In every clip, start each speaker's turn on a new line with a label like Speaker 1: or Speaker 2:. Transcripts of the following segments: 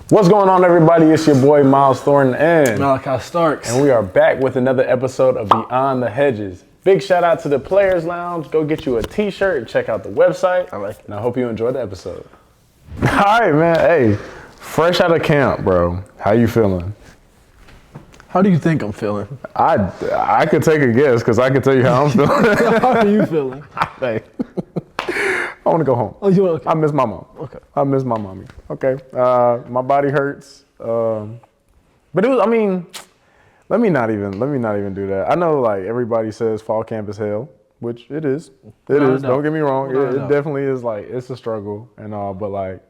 Speaker 1: What's going on, everybody? It's your boy Miles Thornton and
Speaker 2: Malaki Starks.
Speaker 1: And we are back with another episode of Beyond the Hedges. Big shout out to the Players Lounge. Go get you a t-shirt and check out the website.
Speaker 2: I like it.
Speaker 1: And I hope you enjoy the episode. All right, man. Hey, fresh out of camp, bro. How you feeling?
Speaker 2: How do you think I'm feeling?
Speaker 1: I could take a guess because I could tell you how I'm feeling.
Speaker 2: How are you feeling?
Speaker 1: Hey, I want to go home.
Speaker 2: Oh, you okay?
Speaker 1: I miss my mom.
Speaker 2: Okay.
Speaker 1: I miss my mommy. Okay. My body hurts. But it was, let me not even do that. I know like everybody says fall camp is hell, which it is. It is. Don't get me wrong. It definitely is, like, it's a struggle and all, but like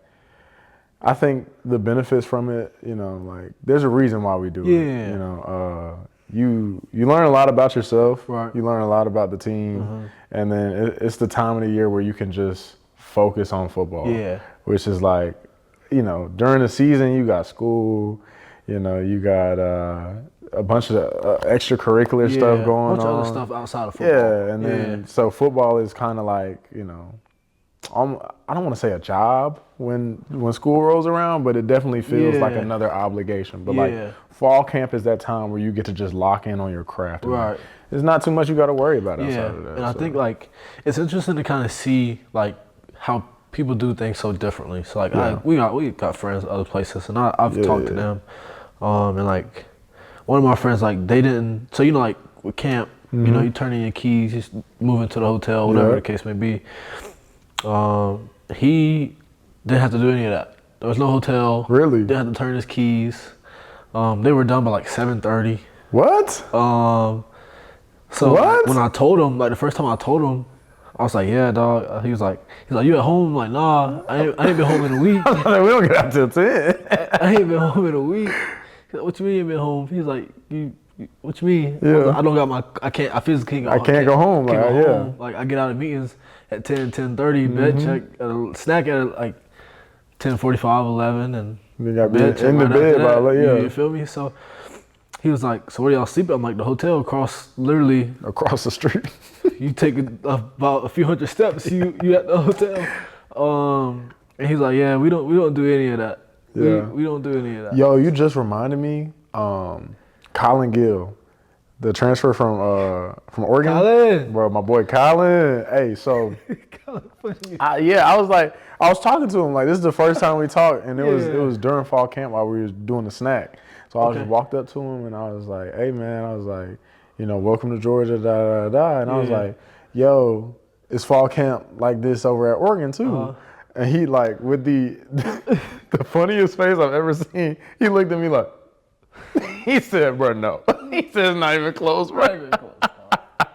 Speaker 1: I think the benefits from it, you know, like there's a reason why we do it. You know, you learn a lot about yourself.
Speaker 2: Right.
Speaker 1: You learn a lot about the team, and then it's the time of the year where you can just focus on football. Yeah. Which is like, you know, during the season you got school, you know, you got a bunch of extracurricular stuff going on.
Speaker 2: A bunch of other stuff outside of football.
Speaker 1: Yeah, and then so football is kind of like, you know, I don't want to say a job when school rolls around, but it definitely feels like another obligation. But like fall camp is that time where you get to just lock in on your craft.
Speaker 2: Right.
Speaker 1: There's not too much you got to worry about outside of that.
Speaker 2: And I think like it's interesting to kind of see like how people do things so differently. So like we got friends other places, and I've talked to them, and like one of my friends, like they didn't. So you know, like with camp, you know, you turn in your keys, just move into the hotel, whatever the case may be. He didn't have to do any of that. There was no hotel.
Speaker 1: Really?
Speaker 2: Didn't have to turn his keys. They were done by like 7:30.
Speaker 1: What?
Speaker 2: So when I told him, like the first time I told him, I was like, "Yeah, dog." He's like, "You at home?" I'm like, "Nah, I ain't been home in a week."
Speaker 1: We don't get out till 10.
Speaker 2: I ain't been home in a week. He's like, "What you mean you ain't been home?" He's like, "What you mean?"
Speaker 1: Yeah.
Speaker 2: I don't got my. I physically can't
Speaker 1: go home.
Speaker 2: Can't
Speaker 1: like,
Speaker 2: go home. Like I get out of meetings at 10:30, bed check, snack at like 10:45, 11, and
Speaker 1: you got bed check in the bed by
Speaker 2: You feel me? So he was like, "So where y'all sleep at?" I'm like, "The hotel literally across
Speaker 1: the street.
Speaker 2: You take about a few hundred steps, you at the hotel." And he's like, "Yeah, we don't do any of that.
Speaker 1: Yeah.
Speaker 2: We don't do any of that."
Speaker 1: Yo, you just reminded me, Colin Gill, the transfer from Oregon.
Speaker 2: Colin.
Speaker 1: Bro, my boy Colin. Hey, so I was talking to him like this is the first time we talked, and it was during fall camp while we was doing the snack. So I just walked up to him and I was like, "Hey man," I was like, you know, "Welcome to Georgia, da da da," and I was like, "Yo, it's fall camp like this over at Oregon too." And he like with the funniest face I've ever seen. He looked at me like, he said, "Bro, no." He said, "It's not even close, bro."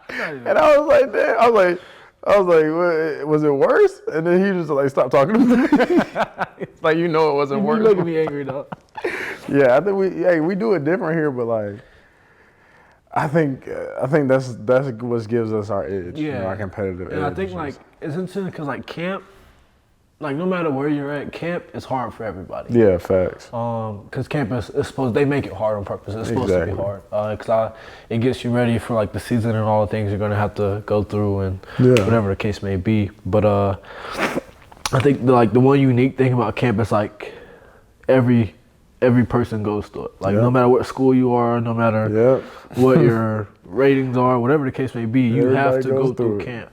Speaker 1: And I was like, "Damn!" I was like, "Was it worse?" And then he just like stopped talking to me. It's like, you know, it wasn't worse.
Speaker 2: You look at me angry though.
Speaker 1: Yeah, I think we do it different here, but like, I think that's what gives us our edge, you know, our competitive edge.
Speaker 2: And I think like it's interesting because like camp, like no matter where you're at, camp is hard for everybody.
Speaker 1: Yeah, facts.
Speaker 2: Because camp is supposed, they make it hard on purpose. It's supposed to be hard. Because it gets you ready for like the season and all the things you're gonna have to go through and whatever the case may be. But I think the one unique thing about camp is like every person goes through it. Like no matter what school you are, no matter what your ratings are, whatever the case may be, you have to go through camp.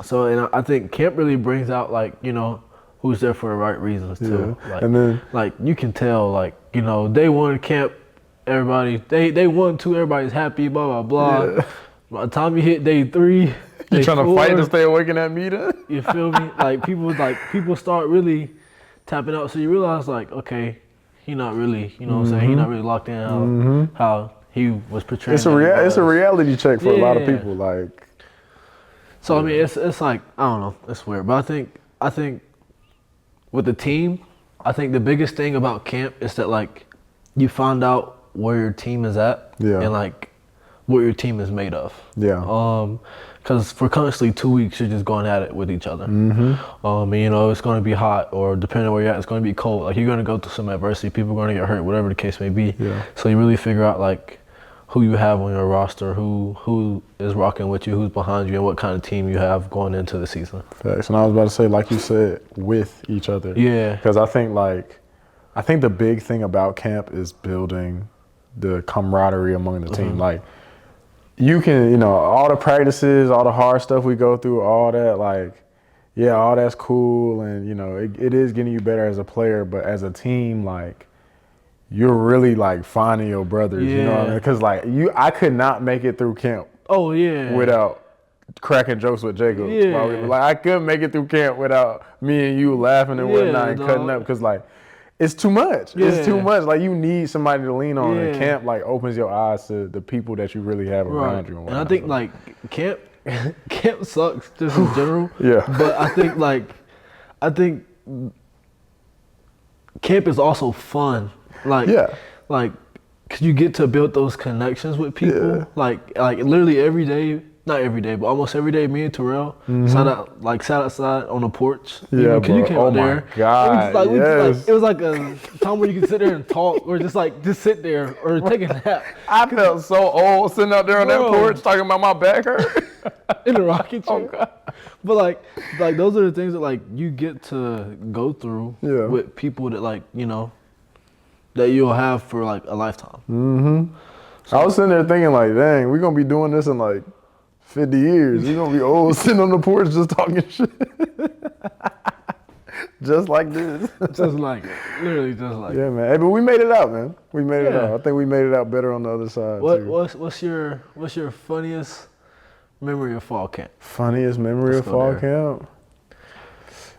Speaker 2: So, and I think camp really brings out, like, you know, who's there for the right reasons too. Like, and then, like, you can tell, like, you know, day one camp, everybody, day 1, 2, everybody's happy, blah, blah, blah. By the time you hit day 3,
Speaker 1: you're trying to fight to stay awake in that meeting?
Speaker 2: You feel me? People start really tapping out. So you realize, like, okay, he not really, you know what I'm saying? He not really locked in how he was portraying.
Speaker 1: It's a reality check for a lot of people, like.
Speaker 2: So I mean, it's like, I don't know, it's weird, but I think with the team, I think the biggest thing about camp is that like you find out where your team is at and like what your team is made of. Because for constantly 2 weeks you're just going at it with each other. And you know it's going to be hot, or depending on where you're at, it's going to be cold. Like you're going to go through some adversity, people are going to get hurt, whatever the case may be. So you really figure out like who you have on your roster, who is rocking with you, who's behind you, and what kind of team you have going into the season.
Speaker 1: Facts. And I was about to say, like you said, with each other.
Speaker 2: Yeah.
Speaker 1: Because I think, like, I think the big thing about camp is building the camaraderie among the team. Like, you can, all the practices, all the hard stuff we go through, all that, like, yeah, all that's cool, and, it is getting you better as a player, but as a team, like, you're really, like, finding your brothers, you know what I mean? Because, like, I could not make it through camp.
Speaker 2: Oh, yeah.
Speaker 1: Without cracking jokes with Jacob.
Speaker 2: Yeah.
Speaker 1: Like, I couldn't make it through camp without me and you laughing and whatnot and cutting up, because, like, it's too much. Yeah. It's too much. Like, you need somebody to lean on, and camp, like, opens your eyes to the people that you really have around you.
Speaker 2: And I think, like, camp sucks just in general.
Speaker 1: Yeah.
Speaker 2: But I think camp is also fun. Like, cause you get to build those connections with people. Yeah. Like literally every day, not every day, but almost every day, me and Terrell sat outside on the porch.
Speaker 1: Yeah,
Speaker 2: bro. You came out there.
Speaker 1: God,
Speaker 2: it was like a time where you could sit there and talk, or just sit there or take a nap.
Speaker 1: I felt so old sitting out there on that porch talking about my back hurt.
Speaker 2: In the rocking chair.
Speaker 1: Oh, God.
Speaker 2: But like those are the things that, like, you get to go through with people that, like, that you'll have for, like, a lifetime.
Speaker 1: Mm-hmm. So, I was sitting there thinking, like, dang, we're going to be doing this in, like, 50 years. We're going to be old sitting on the porch just talking shit. Just like this.
Speaker 2: Just like it. Literally just like it.
Speaker 1: Yeah, man. Hey, but we made it out, man. We made it out. I think we made it out better on the other side, too.
Speaker 2: What's your funniest memory of fall camp?
Speaker 1: Funniest memory of fall camp?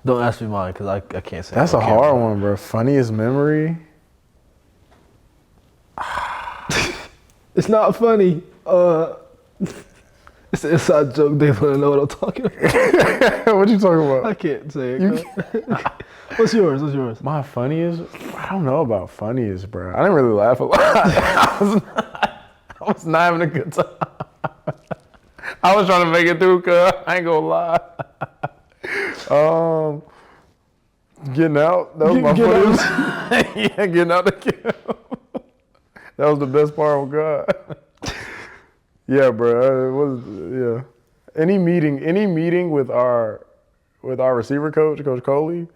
Speaker 2: Don't ask me mine, because I can't say.
Speaker 1: That's a hard one, bro. Funniest memory?
Speaker 2: It's not funny. It's an inside joke. They want to know what I'm talking about.
Speaker 1: What you talking about?
Speaker 2: I can't say it. What's yours?
Speaker 1: My funniest? I don't know about funniest, bro. I didn't really laugh a lot. I was not having a good time. I was trying to make it through, cuz I ain't gonna lie. Getting out. That was my funniest. Yeah, getting out the camp. That was the best part. Oh, God. Yeah, bro. It was, Any meeting with our receiver coach, Coach Coley.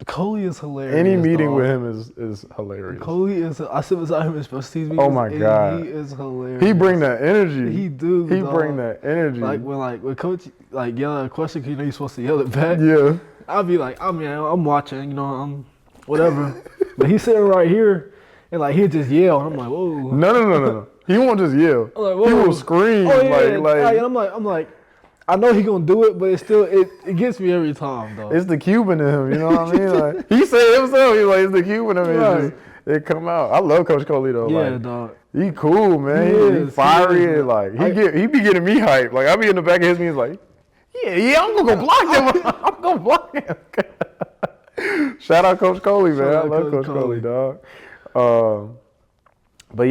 Speaker 2: Coley is hilarious.
Speaker 1: Any meeting with him is hilarious.
Speaker 2: Coley is. I sit beside him in special teams meetings.
Speaker 1: Oh my God,
Speaker 2: he is hilarious.
Speaker 1: He bring that energy.
Speaker 2: He do.
Speaker 1: He bring that energy.
Speaker 2: Like when coach yell at a question, cause you're supposed to yell it back.
Speaker 1: Yeah.
Speaker 2: I'll be like, I'm watching, I'm whatever. But he's sitting right here, and like he'll just yell. And I'm like, whoa.
Speaker 1: No. He won't just yell.
Speaker 2: I'm like,
Speaker 1: he will scream.
Speaker 2: Oh, yeah.
Speaker 1: Like.
Speaker 2: And I'm like. I know he gonna do it, but it gets me every time, though.
Speaker 1: It's the Cuban in him, you know what I mean? Like, he said himself, he's like, it's the Cuban in him. It come out. I love Coach Coley though.
Speaker 2: Yeah,
Speaker 1: like,
Speaker 2: dog.
Speaker 1: He cool, man. He fiery, and like he be getting me hyped. Like I be in the back of his meetings, like, yeah, I'm gonna go block him. I'm gonna block him. Shout out Coach Coley, man. I love Coach Coley, dog. But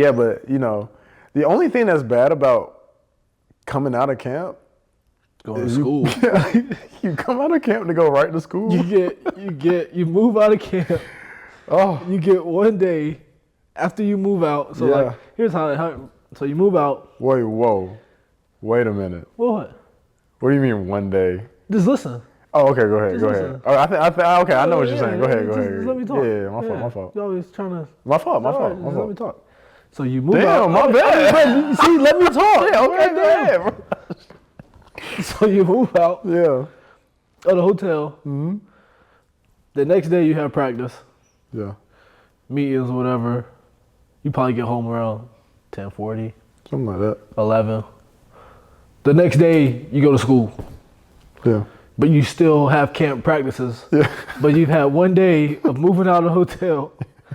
Speaker 1: the only thing that's bad about coming out of camp.
Speaker 2: Going to school.
Speaker 1: You come out of camp to go right to school.
Speaker 2: You move out of camp.
Speaker 1: Oh.
Speaker 2: You get one day after you move out. So like, here's how. So you move out.
Speaker 1: Wait a minute.
Speaker 2: What?
Speaker 1: What do you mean one day?
Speaker 2: Just listen.
Speaker 1: Oh, okay. Go ahead. Oh, okay. I know what you're saying. Go ahead.
Speaker 2: Just let me talk.
Speaker 1: Yeah, my fault.
Speaker 2: You're always trying to.
Speaker 1: My fault.
Speaker 2: Let me talk. So you move out.
Speaker 1: Damn, my bad.
Speaker 2: See, let me talk.
Speaker 1: Yeah, okay, go ahead.
Speaker 2: So you move out.
Speaker 1: Yeah.
Speaker 2: Of the hotel.
Speaker 1: Mm-hmm.
Speaker 2: The next day you have practice.
Speaker 1: Yeah.
Speaker 2: Meetings, whatever. You probably get home around 10:40.
Speaker 1: Something like that.
Speaker 2: 11. The next day you go to school.
Speaker 1: Yeah.
Speaker 2: But you still have camp practices.
Speaker 1: Yeah.
Speaker 2: But you've had one day of moving out of the hotel.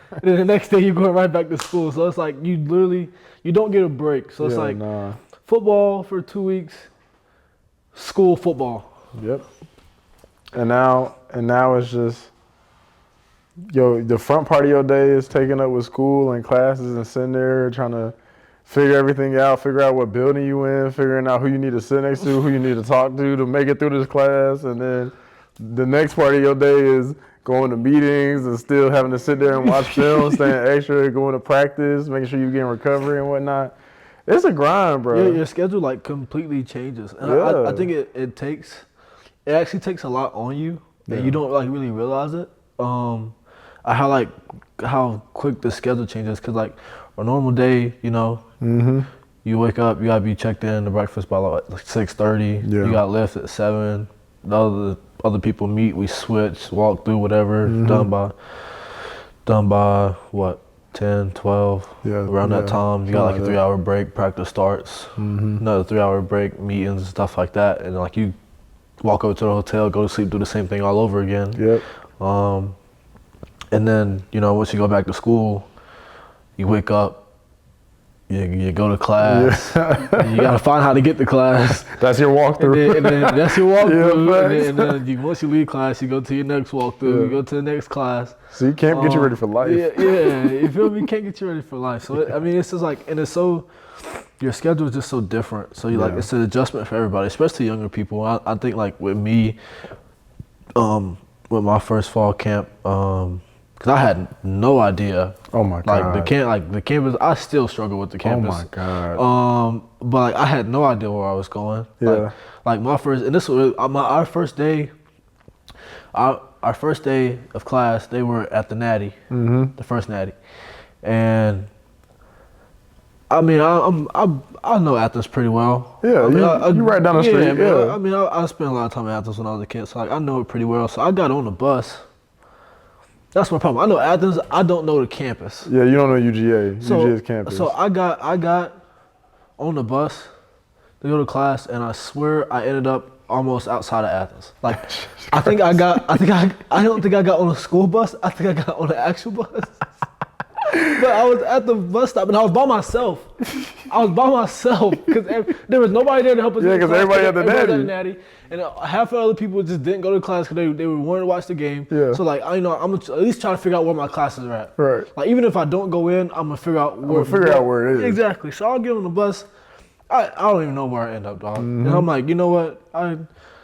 Speaker 2: And then the next day you're going right back to school. So it's like you don't get a break. So it's football for 2 weeks. School football.
Speaker 1: Yep. And now it's just the front part of your day is taken up with school and classes and sitting there trying to figure everything out, figure out what building you in, figuring out who you need to sit next to, who you need to talk to make it through this class, and then the next part of your day is going to meetings and still having to sit there and watch film, staying extra, going to practice, making sure you're getting recovery and whatnot. It's a grind, bro.
Speaker 2: Yeah, your schedule like completely changes. And I think it actually takes a lot on you and you don't like really realize it. I had like how quick the schedule changes. Cause like a normal day, you know, you wake up, you gotta be checked in to breakfast by like 6:30.
Speaker 1: Yeah.
Speaker 2: You got lift at 7. The other people meet, we switch, walk through whatever. Done by what? 10, 12, around that time. You got like a 3-hour break, practice starts, another 3-hour break, meetings and stuff like that. And like you walk over to the hotel, go to sleep, do the same thing all over again.
Speaker 1: Yep.
Speaker 2: And then, you know, once you go back to school, you wake up, you go to class, you gotta find how to get to class.
Speaker 1: That's your walkthrough.
Speaker 2: And then that's your walkthrough. And then once you leave class, you go to your next walkthrough, you go to the next class.
Speaker 1: So you can't get you ready for life.
Speaker 2: Yeah, you feel me? Can't get you ready for life. So, I mean, it's just like, and it's so, your schedule is just so different. So, like, it's an adjustment for everybody, especially younger people. I think, like, with me, with my first fall camp, because I had no idea.
Speaker 1: Oh my God.
Speaker 2: The campus, I still struggle with the campus.
Speaker 1: Oh my God.
Speaker 2: But like, I had no idea where I was going.
Speaker 1: Yeah.
Speaker 2: Like my first, and this was our first day. Our first day of class, they were at the Natty, the first Natty, and I mean, I know Athens pretty well.
Speaker 1: Yeah,
Speaker 2: I mean,
Speaker 1: you right down the street.
Speaker 2: I mean, I spent a lot of time in Athens when I was a kid, so like I know it pretty well. So I got on the bus. That's my problem. I know Athens. I don't know the campus.
Speaker 1: Yeah, you don't know UGA. UGA's campus.
Speaker 2: So I got on the bus to go to class, and I swear I ended up almost outside of Athens. Like, I don't think I got on a school bus. I think I got on an actual bus. But I was at the bus stop, and I was by myself. Because there was nobody there to help us.
Speaker 1: Yeah, because everybody had the
Speaker 2: Natty. And half of the other people just didn't go to class because they were wanting to watch the game.
Speaker 1: Yeah.
Speaker 2: So like, I'm gonna at least try to figure out where my classes are at.
Speaker 1: Right.
Speaker 2: Like, even if I don't go in, I'm gonna figure out where
Speaker 1: it is.
Speaker 2: Exactly. So I'll get on the bus. I don't even know where I end up, dog. And I'm like, you know what? I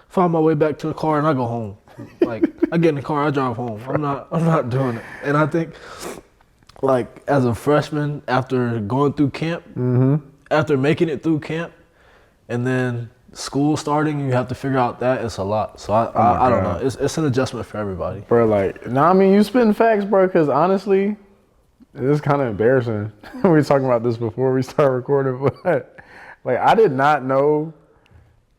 Speaker 2: find my way back to the car and I go home. Like, I get in the car, I drive home. I'm not doing it. And I think, like, as a freshman, after going through camp, after making it through camp, and then school starting, you have to figure out that it's a lot. So I don't know. It's an adjustment for everybody.
Speaker 1: Bro, like, I mean, you spitting facts, bro, because honestly, it's kind of embarrassing. We were talking about this before we started recording, but like, I did not know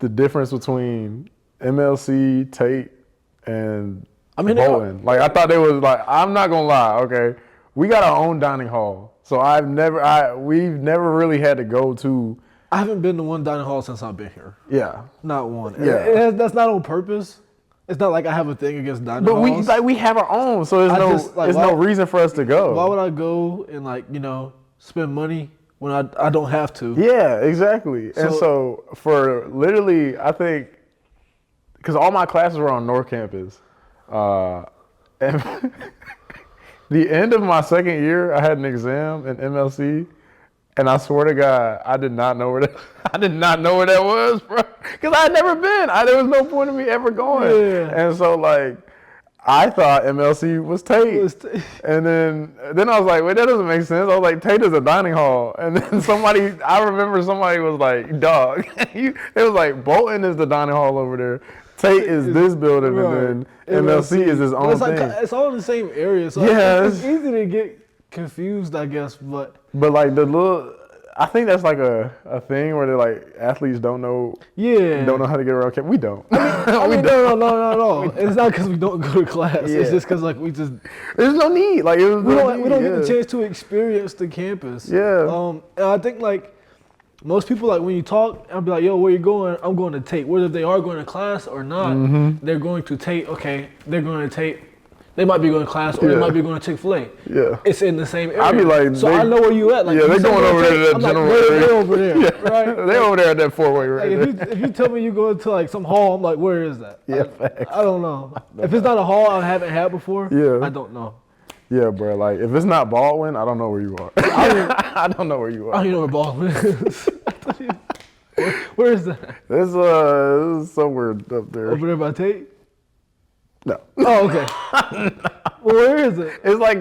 Speaker 1: the difference between MLC, Tate, and Bolton. Like, I thought they was like, I'm not gonna lie, okay, we got our own dining hall, so we've never really had to go to.
Speaker 2: I haven't been to one dining hall since I've been here.
Speaker 1: Yeah,
Speaker 2: not one.
Speaker 1: Yeah,
Speaker 2: that's not on purpose. It's not like I have a thing against dining halls.
Speaker 1: But we have our own, so there's no reason for us to go.
Speaker 2: Why would I go and, like, you know, spend money when I don't have to?
Speaker 1: Yeah, exactly. And so for literally, I think, because all my classes were on North Campus, and the end of my second year, I had an exam in MLC, and I swear to God, I did not know where that was, bro. Because I had never been. There was no point in me ever going.
Speaker 2: Yeah.
Speaker 1: And so, like, I thought MLC was Tate. And then I was like, wait, that doesn't make sense. I was like, Tate is a dining hall. And then I remember somebody was like, dog. It was like, Bolton is the dining hall over there. Tate is this building, right. And then MLC is his own thing.
Speaker 2: It's all in the same area. So
Speaker 1: yeah,
Speaker 2: it's easy to get confused, I guess. But
Speaker 1: like I think that's like a thing where they're like, athletes don't know how to get around camp. We don't.
Speaker 2: I mean, no. It's not because we don't go to class. Yeah. It's just because, like,
Speaker 1: there's no need. Like, we don't
Speaker 2: get the chance to experience the campus.
Speaker 1: Yeah.
Speaker 2: And I think, like, most people, like, when you talk, I'll be like, yo, where you going? I'm going to Tate. Whether they are going to class or not, they're going to Tate. Okay, they're going to Tate. They might be going to class, or they might be going to Chick-fil-A.
Speaker 1: Yeah.
Speaker 2: It's in the same area.
Speaker 1: I be like,
Speaker 2: so I know where you at. Like,
Speaker 1: yeah, they're going over there to that general area.
Speaker 2: They're over there, right?
Speaker 1: They're over there at that four-way right there.
Speaker 2: If you tell me you go to, like, some hall, I'm like, where is that?
Speaker 1: Yeah,
Speaker 2: I don't know. If it's not a hall I haven't had before, I don't know.
Speaker 1: Yeah, bro. Like, if it's not Baldwin, I don't know where you are. I don't know where you are.
Speaker 2: I don't even know where Baldwin is. Where is that?
Speaker 1: It's somewhere up there.
Speaker 2: Over there by Tate?
Speaker 1: No.
Speaker 2: Oh, okay. Well, where is it?
Speaker 1: It's like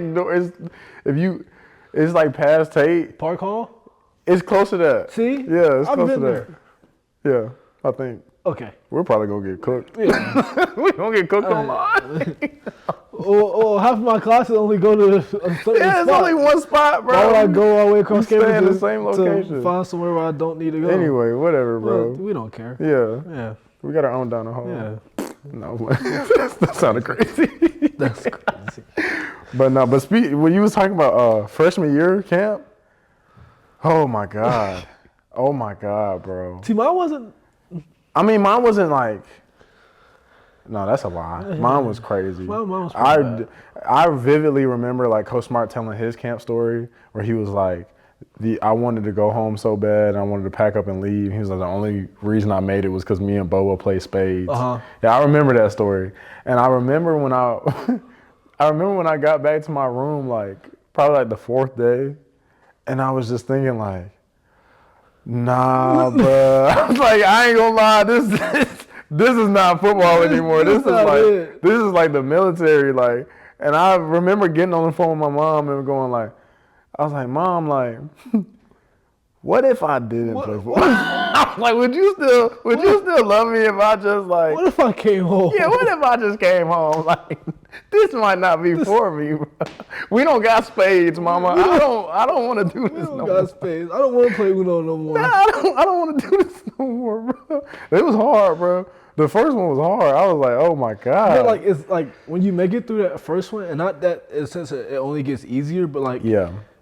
Speaker 1: it's like past Tate.
Speaker 2: Park Hall?
Speaker 1: It's close to that.
Speaker 2: See?
Speaker 1: Yeah, it's close to
Speaker 2: that.
Speaker 1: Yeah, I think.
Speaker 2: Okay.
Speaker 1: We're probably gonna get cooked.
Speaker 2: Yeah.
Speaker 1: We're gonna get cooked online.
Speaker 2: Or half of my classes only go to a certain spot.
Speaker 1: Yeah, it's only one spot, bro.
Speaker 2: Why would I go all the way across campus
Speaker 1: in the same location
Speaker 2: to find somewhere where I don't need to go?
Speaker 1: Anyway, whatever, bro.
Speaker 2: Well, we don't care.
Speaker 1: Yeah. We got our own down the hall.
Speaker 2: Yeah.
Speaker 1: No, that sounded crazy.
Speaker 2: That's crazy.
Speaker 1: But when you was talking about freshman year camp, oh my God, bro.
Speaker 2: See, mine wasn't.
Speaker 1: I mean, mine wasn't like. No, that's a lie. Mine was crazy.
Speaker 2: Mine was pretty bad.
Speaker 1: I vividly remember like Coach Smart telling his camp story where he was like, I wanted to go home so bad and I wanted to pack up and leave. He was like, the only reason I made it was because me and Bobo played spades.
Speaker 2: Uh-huh.
Speaker 1: Yeah, I remember that story. And I remember when I got back to my room, like probably like the fourth day, and I was just thinking like, nah, bro. I was like, I ain't gonna lie, this is not football anymore. This is like the military, like. And I remember getting on the phone with my mom and going like, I was like, Mom, like, what if I didn't play football? I was like, would you still love me if I just like?
Speaker 2: What if I came home?
Speaker 1: Yeah, what if I just came home? Like, this might not be for me. Bro. We don't got spades, Mama. I don't want to do this no more. We don't got spades.
Speaker 2: I don't want to play Uno no more.
Speaker 1: Nah, I don't want to do this no more, bro. It was hard, bro. The first one was hard. I was like, oh my God.
Speaker 2: Yeah, like it's like when you make it through that first one, and not that in a sense it only gets easier, but like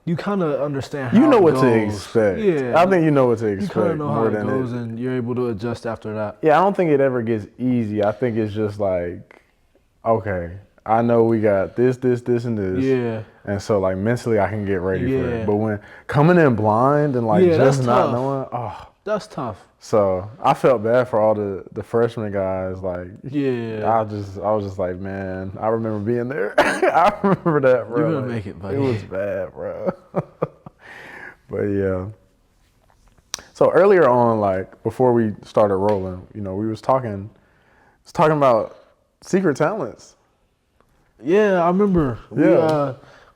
Speaker 2: you kind of understand how
Speaker 1: you know
Speaker 2: it
Speaker 1: what
Speaker 2: goes.
Speaker 1: to expect.
Speaker 2: Yeah,
Speaker 1: I think you know what to expect.
Speaker 2: You kind of know how it goes, and you're able to adjust after that.
Speaker 1: Yeah, I don't think it ever gets easy. I think it's just like, okay, I know we got this, and this.
Speaker 2: Yeah.
Speaker 1: And so like mentally I can get ready for it. But when coming in blind and like just not knowing,
Speaker 2: that's tough.
Speaker 1: So I felt bad for all the freshman guys. Like,
Speaker 2: yeah,
Speaker 1: I was just like, man, I remember being there. I remember that, bro.
Speaker 2: You're gonna make it, buddy.
Speaker 1: It was bad, bro. But yeah. So earlier on, like before we started rolling, we was talking about secret talents.
Speaker 2: Yeah, I remember.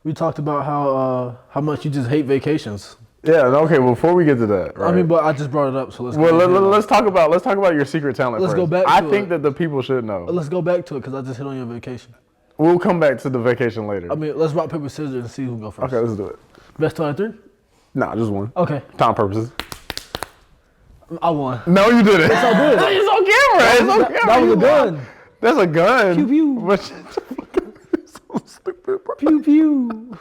Speaker 2: We talked about how much you just hate vacations.
Speaker 1: Yeah. Okay. Before we get to that, right?
Speaker 2: I mean, but I just brought it up, so let's.
Speaker 1: Let's talk about your secret talent.
Speaker 2: Let's
Speaker 1: first.
Speaker 2: go back.
Speaker 1: I think that the people should know.
Speaker 2: Let's go back to it because I just hit on your vacation.
Speaker 1: We'll come back to the vacation later.
Speaker 2: I mean, let's rock paper scissors and see who can go first.
Speaker 1: Okay, let's do it.
Speaker 2: Best 2 out of 3?
Speaker 1: Nah, just one.
Speaker 2: Okay.
Speaker 1: Time purposes.
Speaker 2: I won.
Speaker 1: No, you didn't.
Speaker 2: Yes, I did.
Speaker 1: It's on camera. It's on camera.
Speaker 2: That was a gun.
Speaker 1: That's a gun.
Speaker 2: Pew pew.
Speaker 1: But so stupid, bro.
Speaker 2: Pew pew.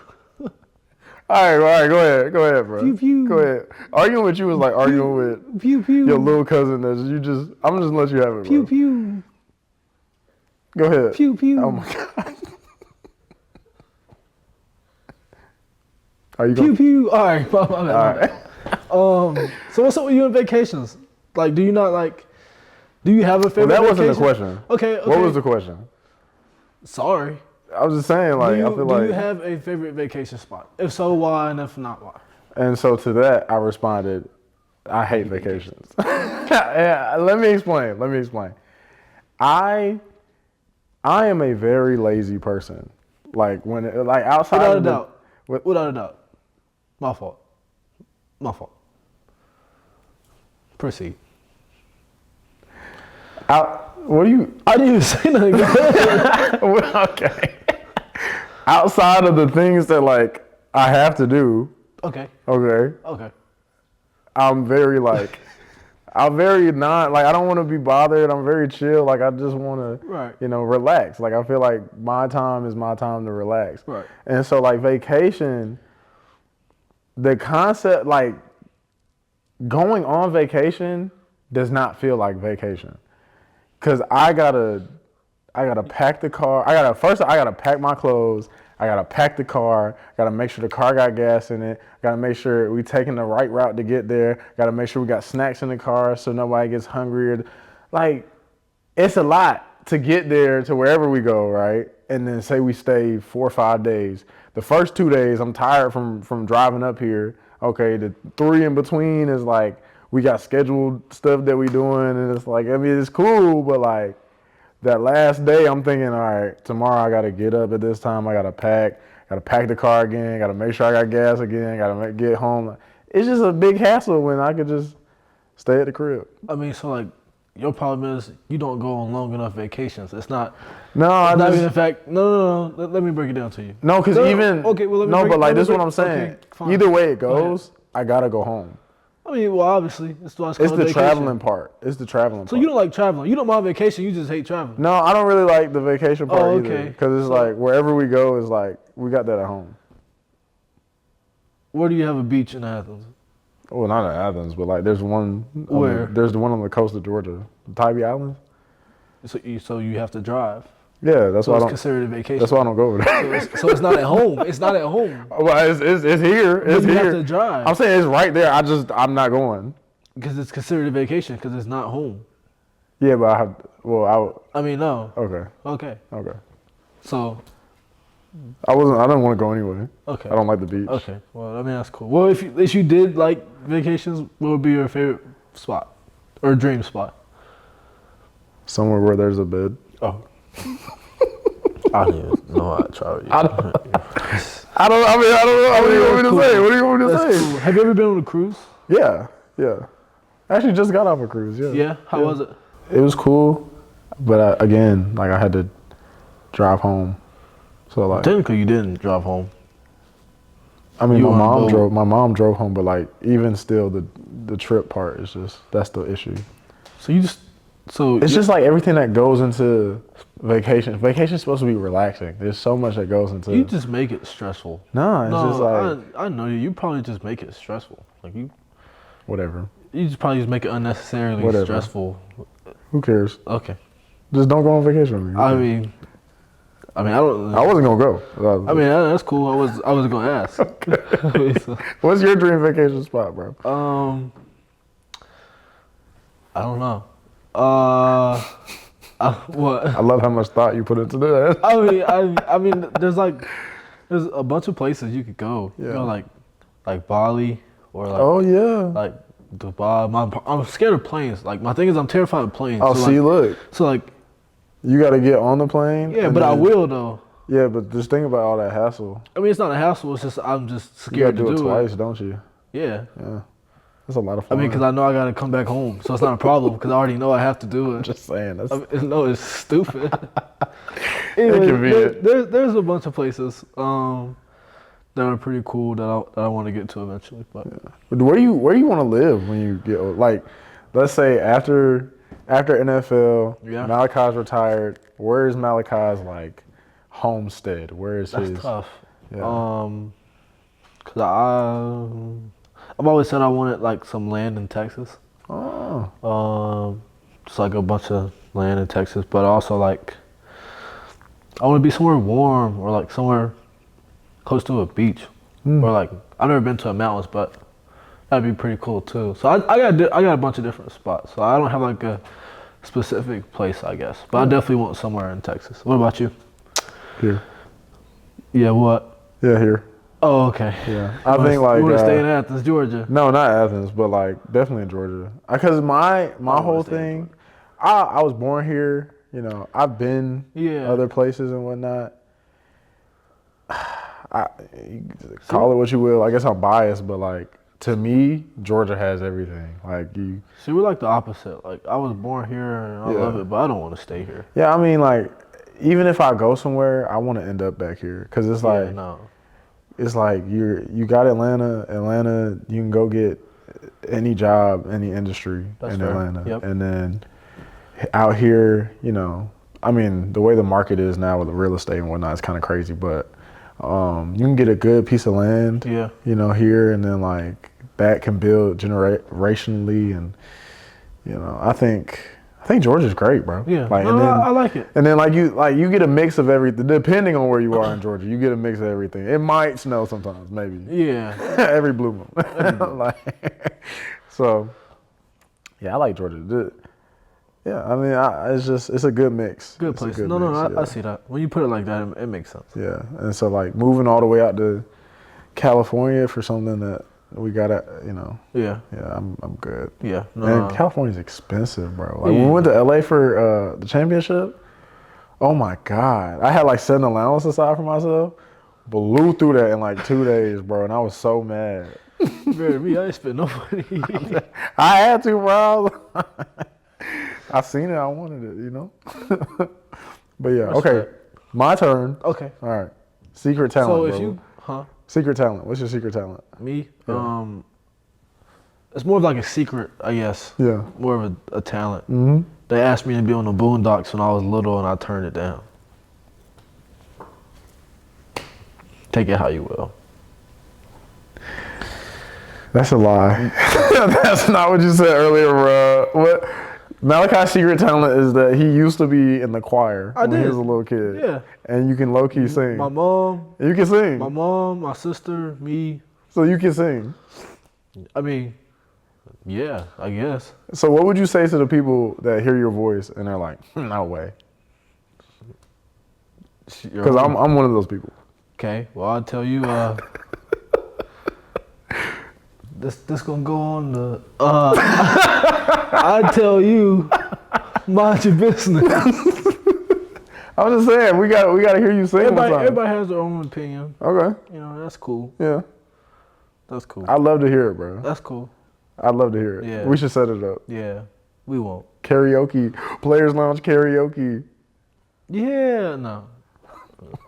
Speaker 1: All right, go ahead, bro.
Speaker 2: Pew pew.
Speaker 1: Go ahead. Arguing with you was like arguing with
Speaker 2: pew pew.
Speaker 1: Your little cousin. I'm just gonna let you have it, bro.
Speaker 2: Pew pew.
Speaker 1: Go ahead.
Speaker 2: Pew pew.
Speaker 1: Oh my God. Are you
Speaker 2: pew pew? All right, my bad.
Speaker 1: All right.
Speaker 2: So what's up with you on vacations? Like, do you have a favorite?
Speaker 1: Well, that
Speaker 2: vacation?
Speaker 1: wasn't the question.
Speaker 2: Okay.
Speaker 1: What was the question?
Speaker 2: Sorry.
Speaker 1: I was just saying, like,
Speaker 2: do you have a favorite vacation spot? If so, why? And if not, why?
Speaker 1: And so to that, I responded, I hate vacations. Yeah, let me explain. I am a very lazy person. Like outside
Speaker 2: Without
Speaker 1: of
Speaker 2: a doubt. Without a doubt. My fault. Proceed.
Speaker 1: What do you?
Speaker 2: I didn't even say nothing.
Speaker 1: Okay. Outside of the things that like I have to do.
Speaker 2: Okay.
Speaker 1: I'm very like, I don't want to be bothered. I'm very chill. Like I just want to, relax. Like I feel like my time is my time to relax.
Speaker 2: Right.
Speaker 1: And so like vacation, the concept like going on vacation does not feel like vacation. Cause I gotta pack the car. I gotta pack my clothes. I gotta pack the car. Gotta make sure the car got gas in it. Gotta make sure we taking the right route to get there. Gotta make sure we got snacks in the car so nobody gets hungry. Like, it's a lot to get there to wherever we go, right? And then say we stay 4 or 5 days. The first 2 days, I'm tired from driving up here. Okay, the 3 in between is like, we got scheduled stuff that we doing, and it's like, I mean, it's cool, but like, that last day, I'm thinking, all right, tomorrow I got to get up at this time. I got to pack the car again. Got to make sure I got gas again. Got to get home. It's just a big hassle when I could just stay at the crib.
Speaker 2: I mean, so like, your problem is you don't go on long enough vacations. It's not.
Speaker 1: No,
Speaker 2: it's not even the fact. No. Let me break it down to you.
Speaker 1: No, because even
Speaker 2: okay. Well, let me
Speaker 1: no,
Speaker 2: break,
Speaker 1: but like this is what I'm saying. Okay, either way it goes, I gotta go home.
Speaker 2: I mean, well, obviously, it's the
Speaker 1: vacation. Traveling part. It's the traveling part.
Speaker 2: So you don't like traveling. You don't mind vacation. You just hate traveling.
Speaker 1: No, I don't really like the vacation part either. Because it's like wherever we go is like we got that at home.
Speaker 2: Where do you have a beach in Athens?
Speaker 1: Well, not in Athens, but like there's one.
Speaker 2: Where?
Speaker 1: There's the one on the coast of Georgia, the Tybee Islands.
Speaker 2: So you have to drive.
Speaker 1: Yeah, that's why I don't
Speaker 2: consider it a vacation.
Speaker 1: That's why I don't go over there.
Speaker 2: So it's not at home. It's not at home.
Speaker 1: Well, it's here. It's
Speaker 2: you
Speaker 1: here.
Speaker 2: have to drive.
Speaker 1: I'm saying it's right there. I'm not going.
Speaker 2: Because it's considered a vacation because it's not home.
Speaker 1: Yeah, but I have. Well,
Speaker 2: I mean, no.
Speaker 1: Okay.
Speaker 2: So.
Speaker 1: I didn't want to go anyway.
Speaker 2: Okay.
Speaker 1: I don't like the beach.
Speaker 2: Okay. Well, I mean that's cool. Well, if you did like vacations, what would be your favorite spot or dream spot?
Speaker 1: Somewhere where there's a bed.
Speaker 2: Oh. I don't even know how to travel.
Speaker 1: I don't know. What do you want me to say? What do you want me to say?
Speaker 2: Cool. Have you ever been on a cruise?
Speaker 1: Yeah. I actually just got off a cruise. Yeah.
Speaker 2: Yeah. How was it?
Speaker 1: It was cool, but again, like I had to drive home. So like
Speaker 2: technically, you didn't drive home.
Speaker 1: I mean, my mom drove home, but like even still, the trip part is that's the issue.
Speaker 2: So
Speaker 1: it's just like everything that goes into vacation. Vacation's supposed to be relaxing. There's so much that goes into.
Speaker 2: You just make it stressful.
Speaker 1: No, it's just like
Speaker 2: I know you. You probably just make it stressful. Like you.
Speaker 1: Whatever.
Speaker 2: You just probably make it unnecessarily stressful.
Speaker 1: Who cares?
Speaker 2: Okay.
Speaker 1: Just don't go on vacation with me.
Speaker 2: I mean, I don't.
Speaker 1: I wasn't gonna go.
Speaker 2: I mean, that's cool. I was gonna ask.
Speaker 1: Okay. What's your dream vacation spot, bro?
Speaker 2: I don't know. What?
Speaker 1: I love how much thought you put into that.
Speaker 2: I mean, there's a bunch of places you could go. Yeah. You know, like Bali or like.
Speaker 1: Oh yeah.
Speaker 2: Like Dubai. I'm scared of planes. Like my thing is, I'm terrified of planes.
Speaker 1: Oh,
Speaker 2: so
Speaker 1: look.
Speaker 2: So like.
Speaker 1: You got to get on the plane.
Speaker 2: Yeah, but I will though.
Speaker 1: Yeah, but just think about all that hassle.
Speaker 2: I mean, it's not a hassle. It's just I'm just scared to do it.
Speaker 1: You got to do it twice, don't you?
Speaker 2: Yeah.
Speaker 1: Yeah. That's a lot of fun.
Speaker 2: I mean, because I know I got to come back home, so it's not a problem because I already know I have to do it.
Speaker 1: I'm just saying.
Speaker 2: No, it's stupid. Anyway, there's a bunch of places that are pretty cool that I want to get to eventually. But
Speaker 1: where do you want to live when you get old? Like, let's say after NFL, Malachi's retired. Where is Malachi's like homestead? Where is his?
Speaker 2: That's tough.
Speaker 1: Yeah.
Speaker 2: Cause I've always said I wanted like some land in Texas.
Speaker 1: Oh.
Speaker 2: Just like a bunch of land in Texas, but also like I want to be somewhere warm or like somewhere close to a beach, or like I've never been to the mountains, but that'd be pretty cool too. So I got a bunch of different spots. So I don't have like a specific place, I guess, but I definitely want somewhere in Texas. What about you?
Speaker 1: Here.
Speaker 2: Yeah. What?
Speaker 1: Yeah, here.
Speaker 2: Oh, okay.
Speaker 1: Yeah, I think like
Speaker 2: you want to stay in Athens, Georgia?
Speaker 1: No, not Athens, but like definitely in Georgia. Because my whole thing, I was born here. You know, I've been other places and whatnot. Call it what you will. I guess I'm biased, but like to me, Georgia has everything. Like you.
Speaker 2: See, we're like the opposite. Like I was born here and I love it, but I don't want to stay here.
Speaker 1: Yeah, I mean, like even if I go somewhere, I want to end up back here because it's like it's like you got Atlanta. Atlanta, you can go get any job, any industry in Atlanta, and then out here, you know, I mean, the way the market is now with the real estate and whatnot is kind of crazy, but you can get a good piece of land, you know, here, and then like that can build generationally, and you know, I think Georgia's great, bro.
Speaker 2: Yeah, like, and then, I like it.
Speaker 1: And then you get a mix of everything, depending on where you are in Georgia. You get a mix of everything. It might snow sometimes, maybe.
Speaker 2: Yeah.
Speaker 1: Every blue moon. Like, so, yeah, I like Georgia. Yeah, I mean, it's a good mix.
Speaker 2: Good place. I see that. When you put it like that, it makes sense.
Speaker 1: Yeah, and so like moving all the way out to California for something that we gotta, you know.
Speaker 2: Yeah.
Speaker 1: Yeah, I'm good.
Speaker 2: Yeah.
Speaker 1: And California's expensive, bro. Like when we went to LA for the championship, oh my God. I had like set an allowance aside for myself, blew through that in like 2 days, bro, and I was so mad.
Speaker 2: Me, I ain't spent no money.
Speaker 1: I had to, bro. I seen it. I wanted it. You know. But yeah. Okay. My turn.
Speaker 2: Okay.
Speaker 1: All right. Secret talent.
Speaker 2: So if
Speaker 1: bro. Secret talent. What's your secret talent?
Speaker 2: Me? Yeah. It's more of like a secret, I guess.
Speaker 1: Yeah.
Speaker 2: More of a talent.
Speaker 1: Mm-hmm.
Speaker 2: They asked me to be on the Boondocks when I was little, and I turned it down. Take it how you will.
Speaker 1: That's a lie. That's not what you said earlier, bro. What? Malachi's secret talent is that he used to be in the choir when he was a little kid.
Speaker 2: Yeah.
Speaker 1: And you can low-key sing.
Speaker 2: My mom.
Speaker 1: You can sing.
Speaker 2: My mom, my sister, me.
Speaker 1: So you can sing.
Speaker 2: I mean, yeah, I guess.
Speaker 1: So what would you say to the people that hear your voice and they're like, no way? Because I'm one of those people.
Speaker 2: Okay, well, I'll tell you, this gonna go on the, I tell you, mind your business.
Speaker 1: I'm just saying, we gotta hear you sing.
Speaker 2: Everybody has their own opinion.
Speaker 1: Okay.
Speaker 2: You know, that's cool.
Speaker 1: Yeah.
Speaker 2: That's cool.
Speaker 1: I'd love to hear it, bro.
Speaker 2: That's cool.
Speaker 1: I'd love to hear it.
Speaker 2: Yeah.
Speaker 1: We should set it up.
Speaker 2: Yeah, we won't.
Speaker 1: Karaoke, Players Lounge karaoke.
Speaker 2: Yeah, no.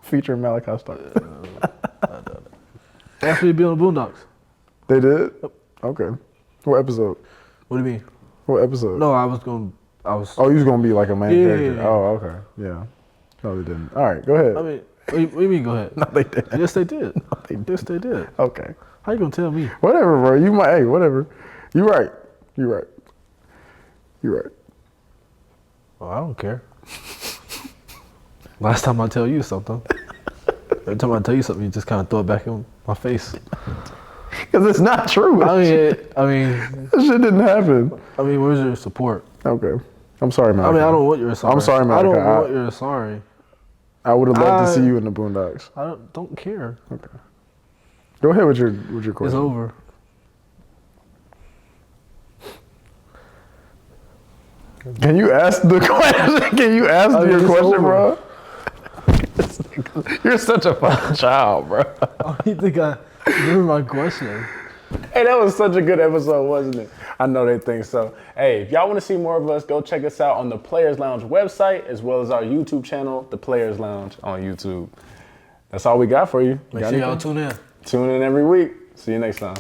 Speaker 1: Featuring Malaki Stark.
Speaker 2: They asked me to be on the Boondocks.
Speaker 1: They did? Yep. Okay. What episode?
Speaker 2: What do you mean?
Speaker 1: What episode?
Speaker 2: No, I was.
Speaker 1: Oh, you was gonna be like a main character.
Speaker 2: Yeah.
Speaker 1: Oh, okay. Yeah. No, they didn't. All right, go ahead.
Speaker 2: I mean, what do you mean? Go ahead.
Speaker 1: No, they didn't.
Speaker 2: Yes, they did.
Speaker 1: No, they didn't.
Speaker 2: Yes, they did.
Speaker 1: Okay.
Speaker 2: How you gonna tell me?
Speaker 1: Whatever, bro. You might. Hey, whatever. You right. You right. You right.
Speaker 2: Well, I don't care. Last time I tell you something, every time I tell you something, you just kind of throw it back in my face.
Speaker 1: Because it's not true.
Speaker 2: I mean,
Speaker 1: that shit didn't happen.
Speaker 2: I mean, where's your support?
Speaker 1: Okay. I'm sorry, man.
Speaker 2: I mean, I don't want your sorry.
Speaker 1: I'm sorry, man.
Speaker 2: I don't want your sorry.
Speaker 1: I would have loved to see you in the Boondocks.
Speaker 2: I don't care.
Speaker 1: Okay. Go ahead with your question.
Speaker 2: It's over.
Speaker 1: Can you ask the question? Can you ask your question, over. Bro? You're such a fucking child, bro.
Speaker 2: Oh, you think I remember my question?
Speaker 1: Hey, that was such a good episode, wasn't it? I know they think so. Hey, if y'all want to see more of us, go check us out on the Players Lounge website, as well as our YouTube channel, The Players Lounge on YouTube. That's all we got for you.
Speaker 2: Make sure y'all tune in.
Speaker 1: Tune in every week. See you next time.